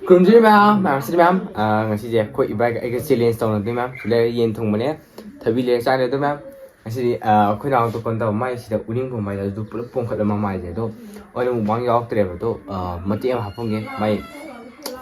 Kunjuri ma'am, ma'am sini ma'am. Ngasi je ko Ebaiga ai challenge tawna de ma'am. Le yen thong mane thabi le sa le do ma'am. Ngasi khoi naw to kon taw mai sida uling ko mai du puluk pong khat ma mai je do. Oi mukbang yaw tre ba do mati am hapong ge mai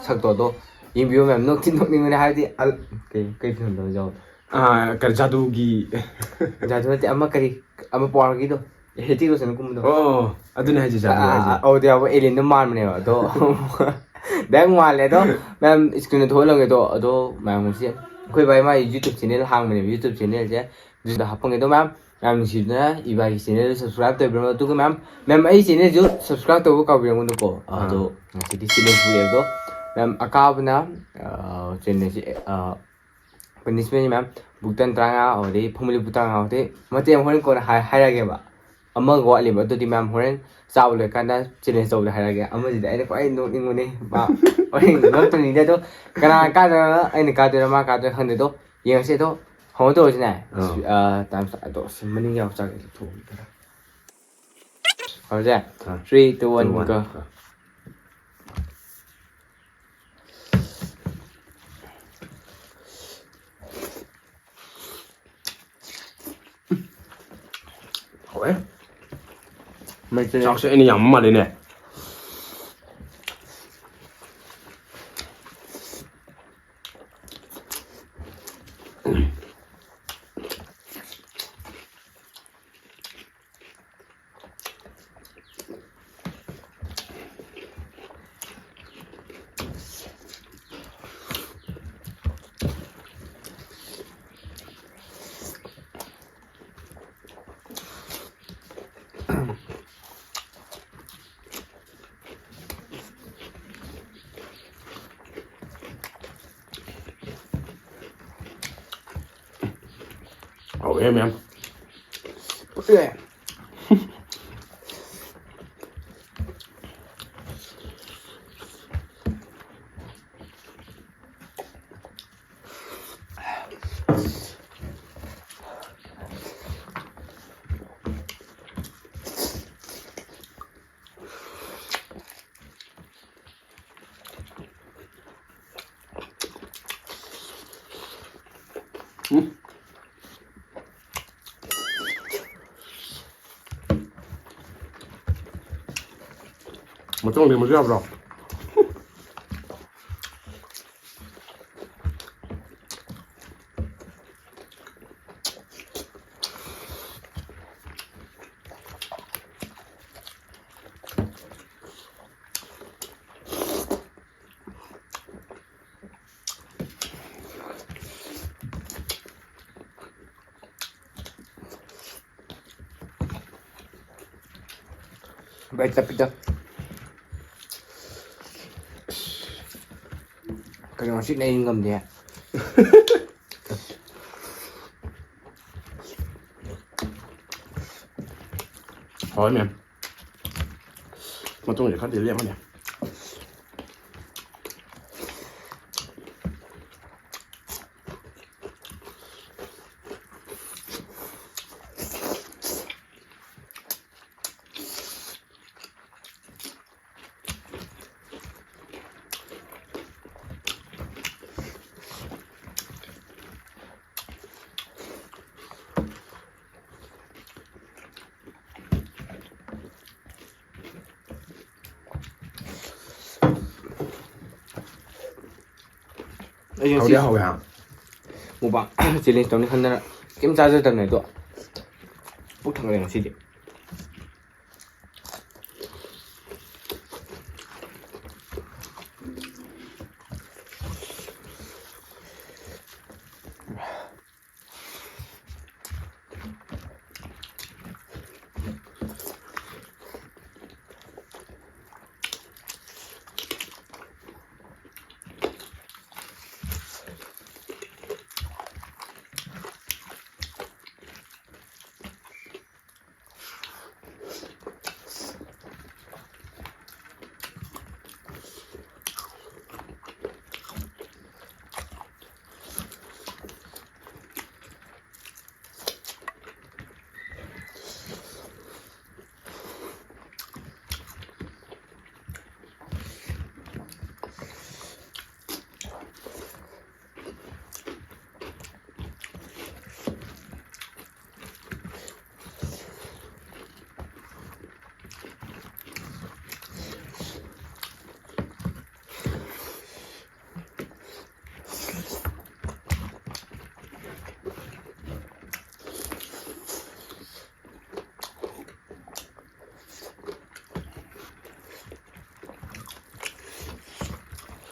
sak to do. Yin bio ma'am nok tin nok ning ne ha di al kai thon do jaw. Kar jadugi Jadu mate amma kari amma por gi do. Heti ko sen kum do. oh aduna haji jadu haji Oh dia wa alien no man mane ba do. Đang ngoài lại đó, mẹ screen thôi là người đó mẹ muốn xem, quay bài mà YouTube channel hàng mình YouTube channel chứ, rồi đó học cái đó mẹ xin nữa, Ebaiga channel subscribe tới bên đó cái mẹ ấy channel जो subscribe tới cái video mình đó đó, thì đi channel video đó, mẹ account na channel punishment mẹ bhutan tranga ở đây family bhutan ở đây, mà thì em hỏi con hay là cái bà, amma gọi liền bảo tôi đi mẹ hỏi saoเลยกันได้เจเนโซเลยอะไรกันอ่ะมันจะได้ไอ้โน้ตนี่มันนี่บ้าไอ้โน้ตตัวนี้ได้ตัวกันการไอ้นี่การตัวมาการตัวหันเดียวยังเสียตัวหัวตัวใช่ไหมตามสายตัวมันนี่ยาวจังเลยถูกเข้าใจ three two one go hỏi mày chơi sao sẽ đi nhầm mà đây nè em Ôi một trong thì một rau rồi baik tapi dah kalau masih naik ngam dia hỏi em một trong thì khác gì em nè hậu đĩa hậu hàm mukbang challenge tawni khanna kem charger tam nei to puk thang reng si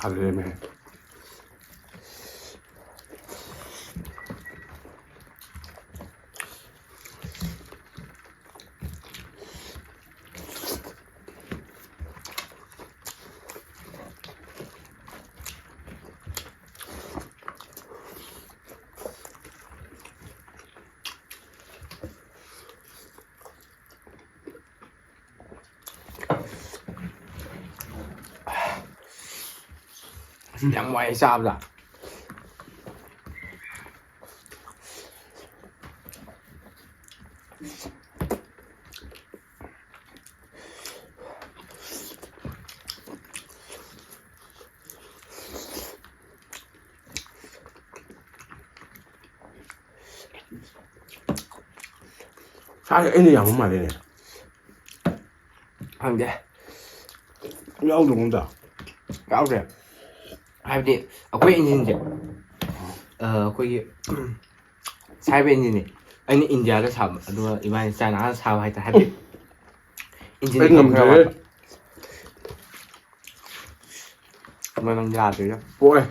잘해매. Đang ngoài sao rồi 사실 애는 양은 말이네. Hàng gì 야우도 온다. gạo rẻ hai đi ở quê Indian gì quê sai bên gì này anh India đó sao đúng Ivan China sao hay ta hay đi Indian 애는 không 돼. mà mang ra rồi đó 뭐해?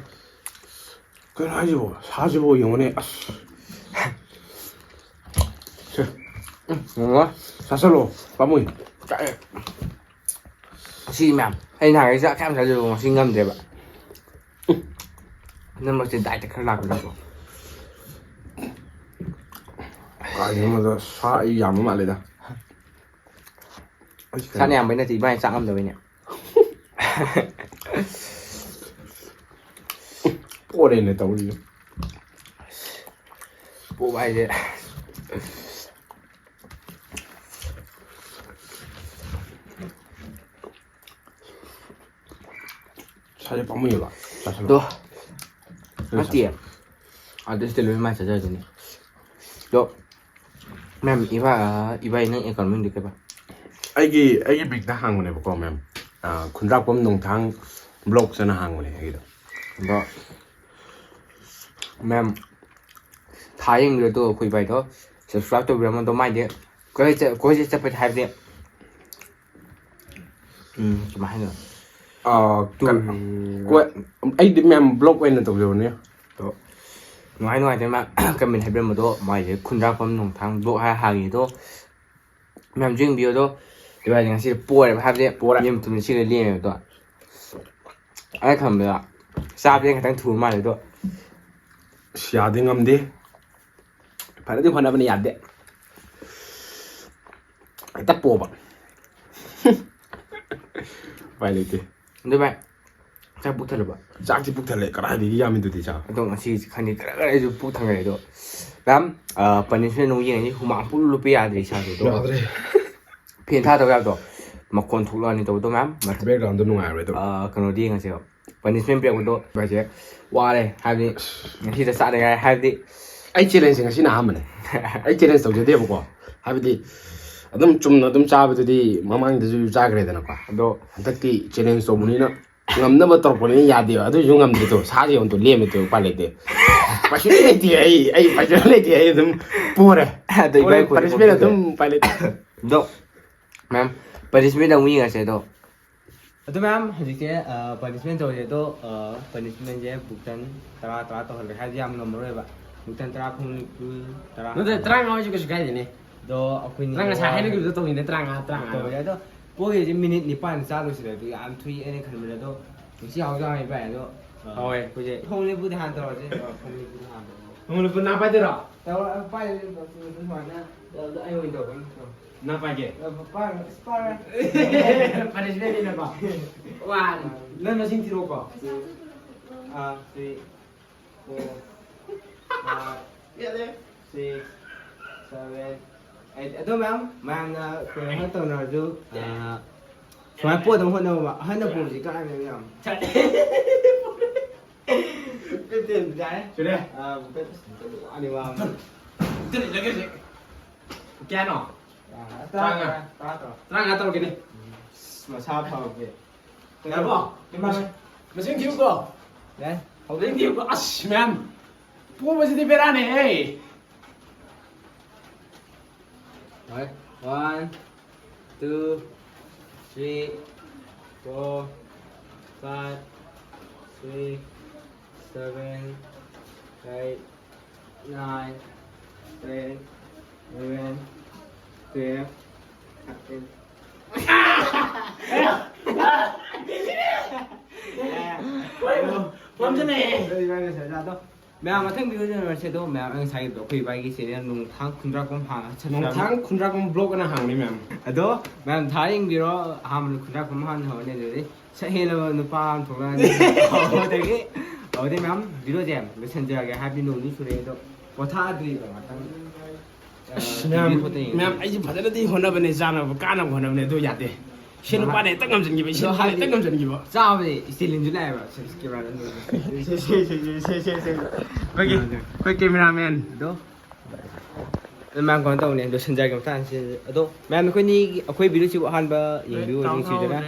그래야지 뭐. 45 영원에. ngon quá 사설로 빠무이. chạy xi mềm hay là cái dạ khác là rồi mà xi ngâm thế bạn nên mà hiện tại thì không làm được rồi 아 이러면서 사이 양은 말이다. sáng em mới là thì bay sáng âm rồi nhỉ 꼬레네 떠올려. bộ bay thế 사실 빠무이가. 사설로. 또 맞지 à tôi sẽ lấy mai trả lời rồi nhỉ đó mềm 이바 있는 애 còn mình được cái ba 애기 빅다 한국에 보고 면 군락범 농탕 블록스나 한국에 애기도. đó mềm thái anh rồi tôi khui bài đó subscribe tôi về mà tôi mai đi có gì sẽ phải hai đi cái mai nữa 그 애기 면 블록 에는 또 배우네. đó nói thế mà cái mình hay bên một đó mai để kun ra phẩm nông thang bộ hai hàng gì đó mềm riêng biểu đó thì bây giờ ngày xưa bùa để hai đi nhưng tụi mình xưa liên rồi đó ai thầm rồi sao biết cái thằng thù mà rồi đó 시야딩 엄디. 바르디 환하면 야데. 딱 뽑아. 빨리 이렇게. 근데 봐 chắc bút thật là bạn 짝지 북탈래. 까라디 야민도 되자. 동안 시 khani cái जो bút thằng này đó lắm punishment nông dân này hùng mạng bút lúp bia thì sao rồi đó phiền tha đâu đó mà còn thuộc lo này đâu đó lắm mà 백그라운드 농아래 또. cái nó đi ngay sao punishment bia của đó bây giờ qua đây hai đi khi ta sát đây hai đi 아이 챌린지가 시나하면. 아이 챌린지 또 제대로 보고. 하비디 좀 짜비디 마망이도 좀 짜 그래야 되나 봐. đó 한덕기 챌린지 또 보니나 ngamna to poni ya dio adu yung ngamdi to sa ji on to leme to pale de pasile ti ai pasile ti ai dum pore Tôi bay của pasile dum pale đó ma'am punishment đồng ý ngay sao đó तो ma'am हजिके punishment हो तो punishment जे बुकन तरा तो हल है हम number है बा बुकन तरा फुंग तरा 너 तरंग आवाज कुछ गाय देने दो अखुनी तरंग सा है ना कि तो इन्हें तरंग तो या तो पोगे जे मिनिट निपान चालू सिले तो आम थुई एने खनबले तो सी हाउ जा है बा तो ओए कुजे फोंले बुद हान तो जे फोंले बुद हान हमने पुन्हा पाते रहो तो पाइ तो माना तो आई विन तो ना पाके पाइ पाइ punishment ini apa wah lo masih tiro ko 3 4 5 ya deh 6 7 8 itu memang mang cái tàu nào chứ xoáy bùa đồng hồ đâu mà hơn là bùa gì cả anh em cái tiền trái sudah cái anh em itu lagi sih kia no terang terang atau gini mà sao thầu kìa ya bo cái mang masih kiu ko đấy hậu đến kiu ko ash man pu masih di berane hey rồi 1 2 3 4 5 6 7 8 9 10 11 12 Làm thế này. Mẹ mà thằng video này sẽ đâu mẹ anh sai đó khi bài cái sẽ nung thang khung ra cũng hàng Nongthang khunrakong blog na hang ni ma'am. đó mẹ thái anh video ham khung ra cũng hàng hồi này rồi sẽ hello nó pa thuộc là 되게 어디 mẹ video jam messenger에 happy new ni sure đó có tha đi mà tăng Ma'am ai ji phadana di hona bane jana ba kana hona bane do yade. Shin pa ne tangam jin gi ba shin ha tangam jin gi ba. sao vậy xin lên này mà cái bài Koi cameraman. đó mang con tàu này được sinh ra cảm tan xin đó mẹ mình khuyên video chịu han ba những video những chuyện đó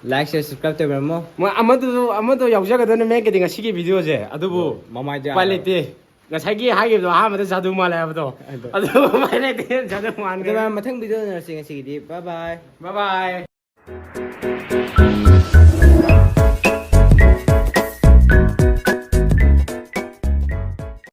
like share subscribe tới bạn mo Mo amado yaujagadono me ke dinga sigi video je. Adubu mamai ja palete. Ngasagi hagibdo ha mata jadu mala abdo. Adu mala te jadu man cái mà thằng video này xin cái gì đi bye bye Bye bye.